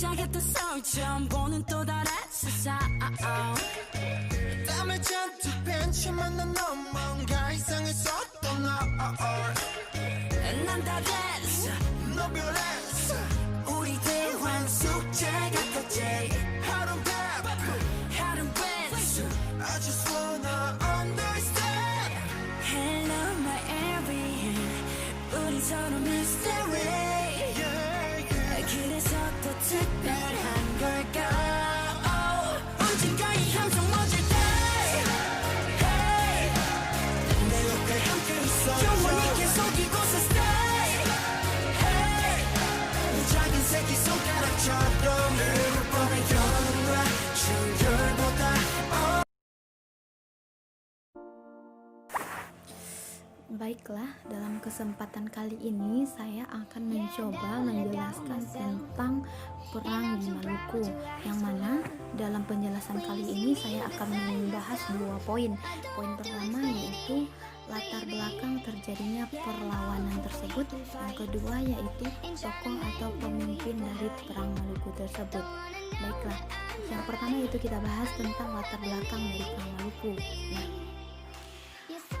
반짝였던 서울 처음 보는 또 다른 세상 땀을 잔뜩 벤치만 난 넌 뭔가 이상했었던 난다 됐어 너 변했어 우리 대화는 숙제 같았지 하루는 바빠 하루는 벤치 I just wanna understand Hello my everything 우리 서로 mystery 그래서 더 특별한 걸까 언젠가 이 함성 멎을 때 hey. 내 옆에 함께 있어 영원히 계속 이곳에 stay hey. 이 작은 새끼 손가락처럼 흐를 뻔한 여름과 추열보다 Baiklah, dalam kesempatan kali ini saya akan mencoba menjelaskan tentang perang di Maluku, yang mana dalam penjelasan kali ini saya akan membahas dua poin. Poin pertama yaitu latar belakang terjadinya perlawanan tersebut, yang kedua yaitu tokoh atau pemimpin dari perang Maluku tersebut. Baiklah, yang pertama itu kita bahas tentang latar belakang dari perang Maluku. Nah,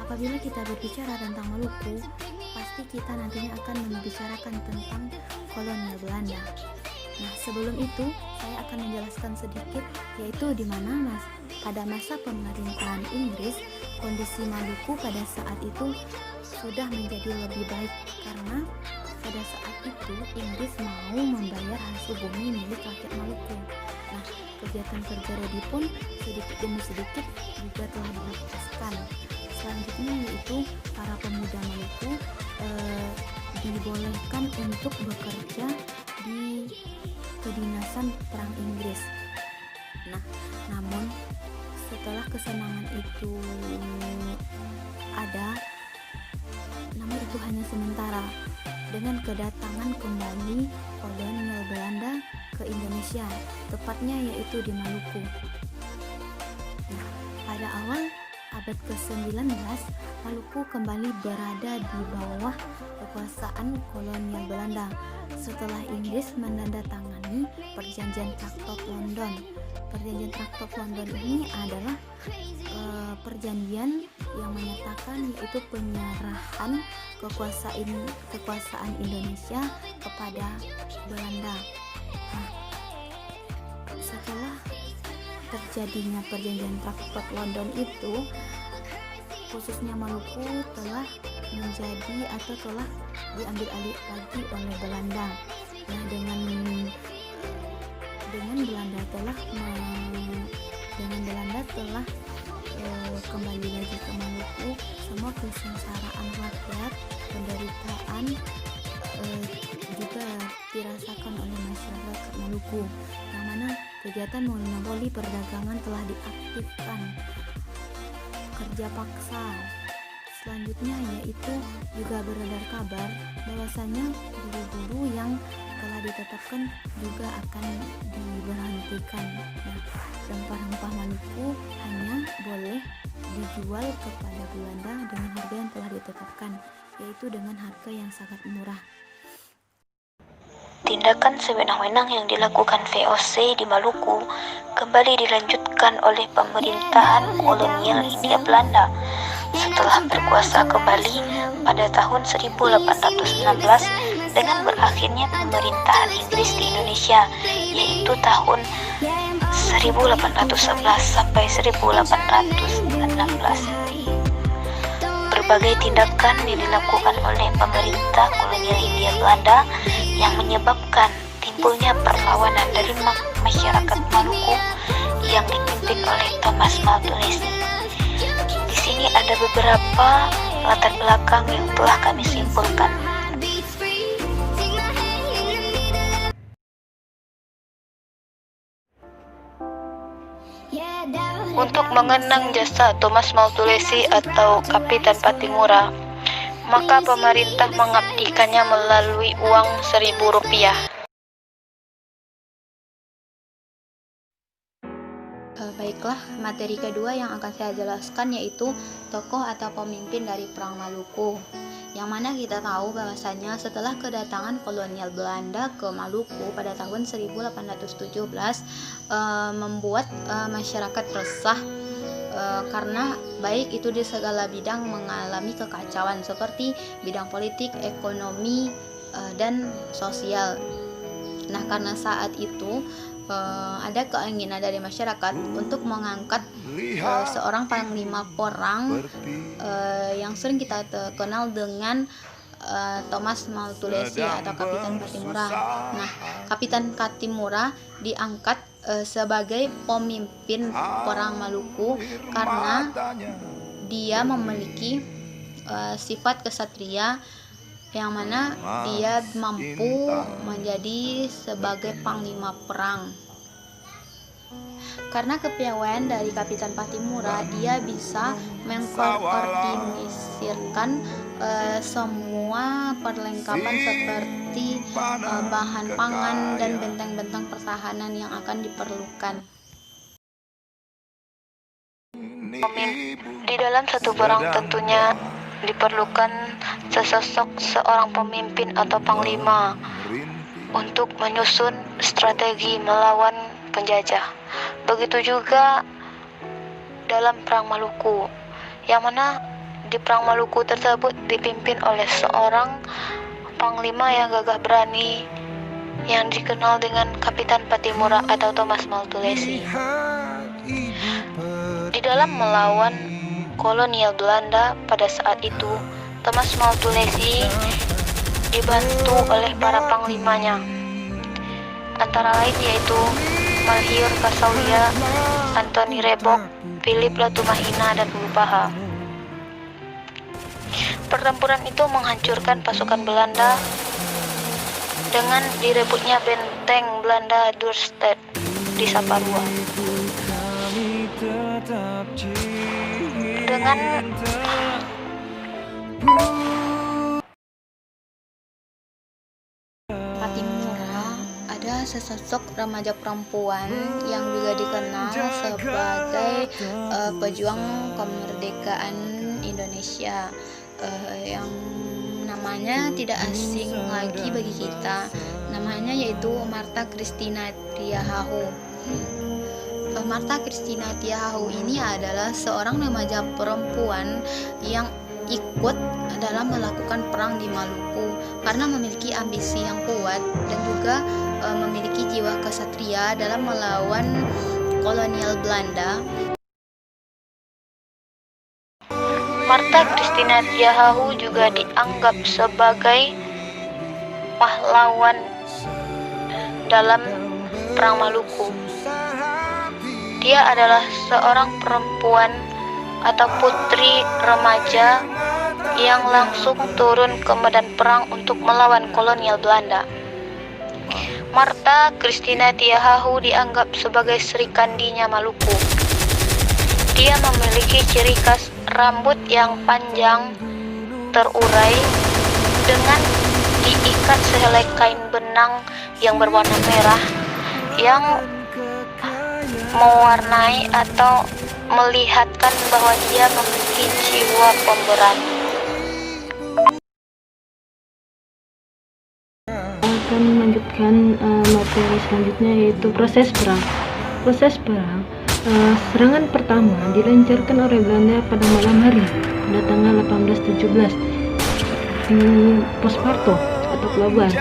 apabila kita berbicara tentang Maluku, pasti kita nantinya akan membicarakan tentang kolonial Belanda. Nah, sebelum itu saya akan menjelaskan sedikit, yaitu di mana pada masa pemerintahan Inggris, kondisi Maluku pada saat itu sudah menjadi lebih baik karena pada saat itu Inggris mau membayar hasil bumi milik rakyat Maluku. Nah, kegiatan kerja Rodi pun sedikit demi sedikit juga telah dilepaskan. Selanjutnya yaitu para pemuda Maluku dibolehkan untuk bekerja di kedinasan perang Inggris. Nah, namun setelah kesenangan itu ada, namun itu hanya sementara dengan kedatangan kembali kolonial Belanda ke Indonesia, tepatnya yaitu di Maluku. Nah, pada awal abad ke-19, Maluku kembali berada di bawah kekuasaan kolonial Belanda setelah Inggris menandatangani Perjanjian Traktat London. Perjanjian Traktat London ini adalah perjanjian yang menyatakan yaitu penyerahan kekuasaan Indonesia kepada Belanda. Nah, setelah terjadinya perjanjian Traktat London itu, khususnya Maluku telah menjadi atau telah diambil alih lagi oleh Belanda. Nah, dengan Belanda telah kembali lagi ke Maluku, semua kesengsaraan rakyat, penderitaan juga dirasakan oleh masyarakat Maluku, yang mana kegiatan monopoli perdagangan telah diaktifkan, kerja paksa. Selanjutnya yaitu juga beredar kabar bahwasanya guru-guru yang telah ditetapkan juga akan diberhentikan. Nah, rempah-rempah Maluku hanya boleh dijual kepada Belanda dengan harga yang telah ditetapkan, yaitu dengan harga yang sangat murah. Tindakan sewenang-wenang yang dilakukan VOC di Maluku kembali dilanjutkan oleh pemerintahan kolonial Hindia Belanda setelah berkuasa kembali pada tahun 1816 dengan berakhirnya pemerintahan Inggris di Indonesia, yaitu tahun 1811 sampai 1816. Berbagai tindakan yang dilakukan oleh pemerintah kolonial Hindia Belanda yang menyebabkan timbulnya perlawanan dari masyarakat Maluku yang dipimpin oleh Thomas Maltulesi. Di sini ada beberapa latar belakang yang telah kami simpulkan. Untuk mengenang jasa Thomas Maltulesi atau Kapitan Patimura, maka pemerintah mengabdikannya melalui uang Rp1.000. Baiklah, materi kedua yang akan saya jelaskan yaitu tokoh atau pemimpin dari Perang Maluku. yang mana kita tahu bahwasanya setelah kedatangan kolonial Belanda ke Maluku pada tahun 1817 membuat masyarakat resah karena baik itu di segala bidang mengalami kekacauan seperti bidang politik, ekonomi, dan sosial. Nah, karena saat itu ada keinginan dari masyarakat untuk mengangkat seorang panglima perang yang sering kita kenal dengan Thomas Maltulesi atau Kapitan Katimura. Nah, Kapitan Katimura diangkat sebagai pemimpin perang Maluku karena dia memiliki sifat kesatria yang mana dia mampu menjadi sebagai panglima perang. Karena kepiawaian dari Kapitan Patimura, dia bisa mengkoordinasikan semua perlengkapan seperti bahan pangan dan benteng-benteng pertahanan yang akan diperlukan. Di dalam satu perang tentunya diperlukan sesosok seorang pemimpin atau panglima untuk menyusun strategi melawan penjajah. Begitu juga dalam perang Maluku, yang mana di perang Maluku tersebut dipimpin oleh seorang panglima yang gagah berani yang dikenal dengan Kapitan Patimura atau Thomas Maltulesi. Di dalam melawan kolonial Belanda pada saat itu, Thomas Maltulesi dibantu oleh para panglimanya, antara lain yaitu Malhiur Kasaulia, Antoni Rebok, Philip Latumahina, dan Ulupaha. Pertempuran itu menghancurkan pasukan Belanda dengan direbutnya benteng Belanda Dorstad di Saparua. Dengan Patimura ada sesosok remaja perempuan yang juga dikenal sebagai pejuang kemerdekaan Indonesia, yang namanya tidak asing lagi bagi kita. Namanya yaitu Martha Christina Tiahahu. Martha Christina Tiahahu ini adalah seorang remaja perempuan yang ikut dalam melakukan perang di Maluku karena memiliki ambisi yang kuat dan juga memiliki jiwa kesatria dalam melawan kolonial Belanda. Martha Christina Tiahahu juga dianggap sebagai pahlawan dalam perang Maluku. Dia adalah seorang perempuan atau putri remaja yang langsung turun ke medan perang untuk melawan kolonial Belanda. Martha Christina Tiahahu dianggap sebagai Sri Kandinya Maluku. Dia memiliki ciri khas rambut yang panjang terurai dengan diikat sehelai kain benang yang berwarna merah yang mewarnai atau melihatkan bahwa dia memiliki jiwa pemberani. Akan melanjutkan materi selanjutnya, yaitu proses perang. Proses perang, serangan pertama dilancarkan oleh Belanda pada malam hari pada tanggal 1817 di Posparto atau Pelabuhan.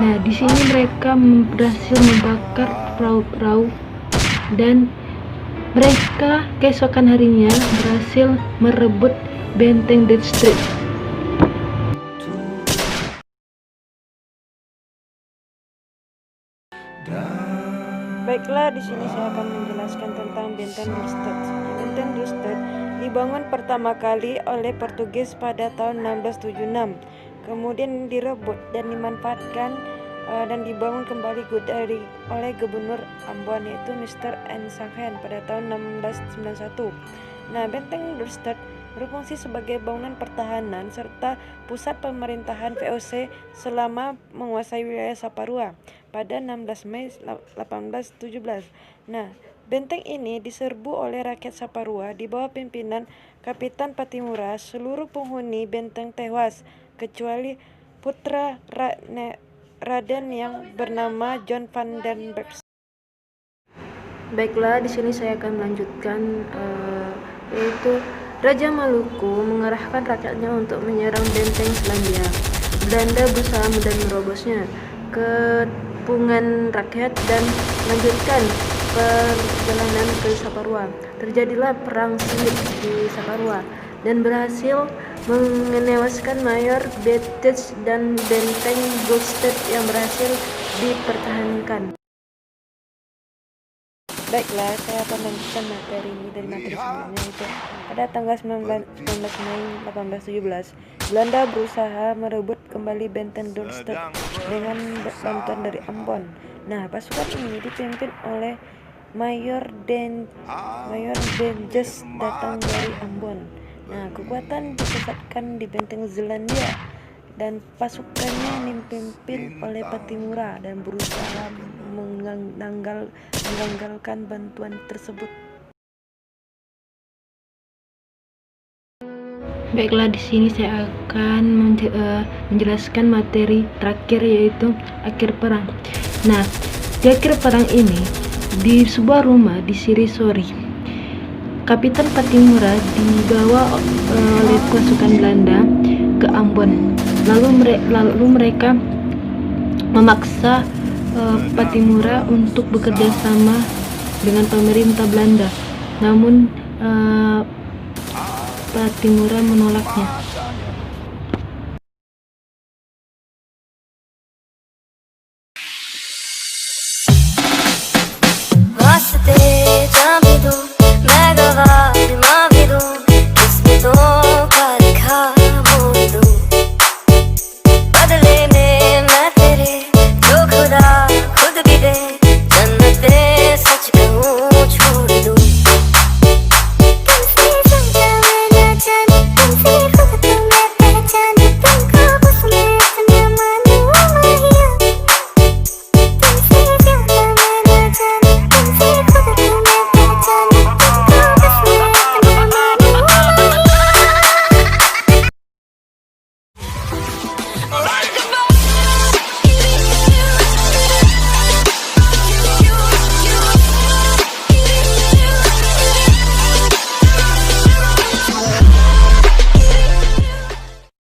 Nah, di sini mereka berhasil membakar perahu-perahu dan mereka keesokan harinya berhasil merebut benteng Dorstad. Baiklah, di sini saya akan menjelaskan tentang benteng Dorstad. Benteng Dorstad dibangun pertama kali oleh Portugis pada tahun 1676, kemudian direbut dan dimanfaatkan dan dibangun kembali oleh Gubernur Ambon, yaitu Mr. N. Sanghen pada tahun 1691. Nah, benteng Dorstad berfungsi sebagai bangunan pertahanan serta pusat pemerintahan VOC selama menguasai wilayah Saparua pada 16 Mei 1817. Nah, benteng ini diserbu oleh rakyat Saparua di bawah pimpinan Kapitan Patimura. Seluruh penghuni benteng tewas kecuali putra Raden yang bernama John van den Berg. Baiklah, di sini saya akan melanjutkan yaitu Raja Maluku mengerahkan rakyatnya untuk menyerang benteng Selandia. Belanda berusaha dan merobosnya kepungan rakyat dan melanjutkan perjalanan ke Saparua. Terjadilah perang sengit di Saparua dan berhasil menewaskan Mayor Betes dan benteng Gulstedt yang berhasil dipertahankan. Baiklah, saya akan melanjutkan materi ini dari materi sebelumnya, itu pada tanggal 19 Mei 1817 Belanda berusaha merebut kembali benteng Gulstedt dengan bantuan dari Ambon. Nah, pasukan ini dipimpin oleh Mayor Denges datang dari Ambon. Nah, kekuatan dipusatkan di benteng Zelandia dan pasukannya dipimpin oleh Patimura dan berusaha menggagalkan bantuan tersebut. Baiklah, di sini saya akan menjelaskan materi terakhir yaitu akhir perang. Nah, di akhir perang ini di sebuah rumah di Sirisori, Kapitan Patimura dibawa oleh pasukan Belanda ke Ambon. Lalu mereka memaksa Patimura untuk bekerja sama dengan pemerintah Belanda. Namun Patimura menolaknya.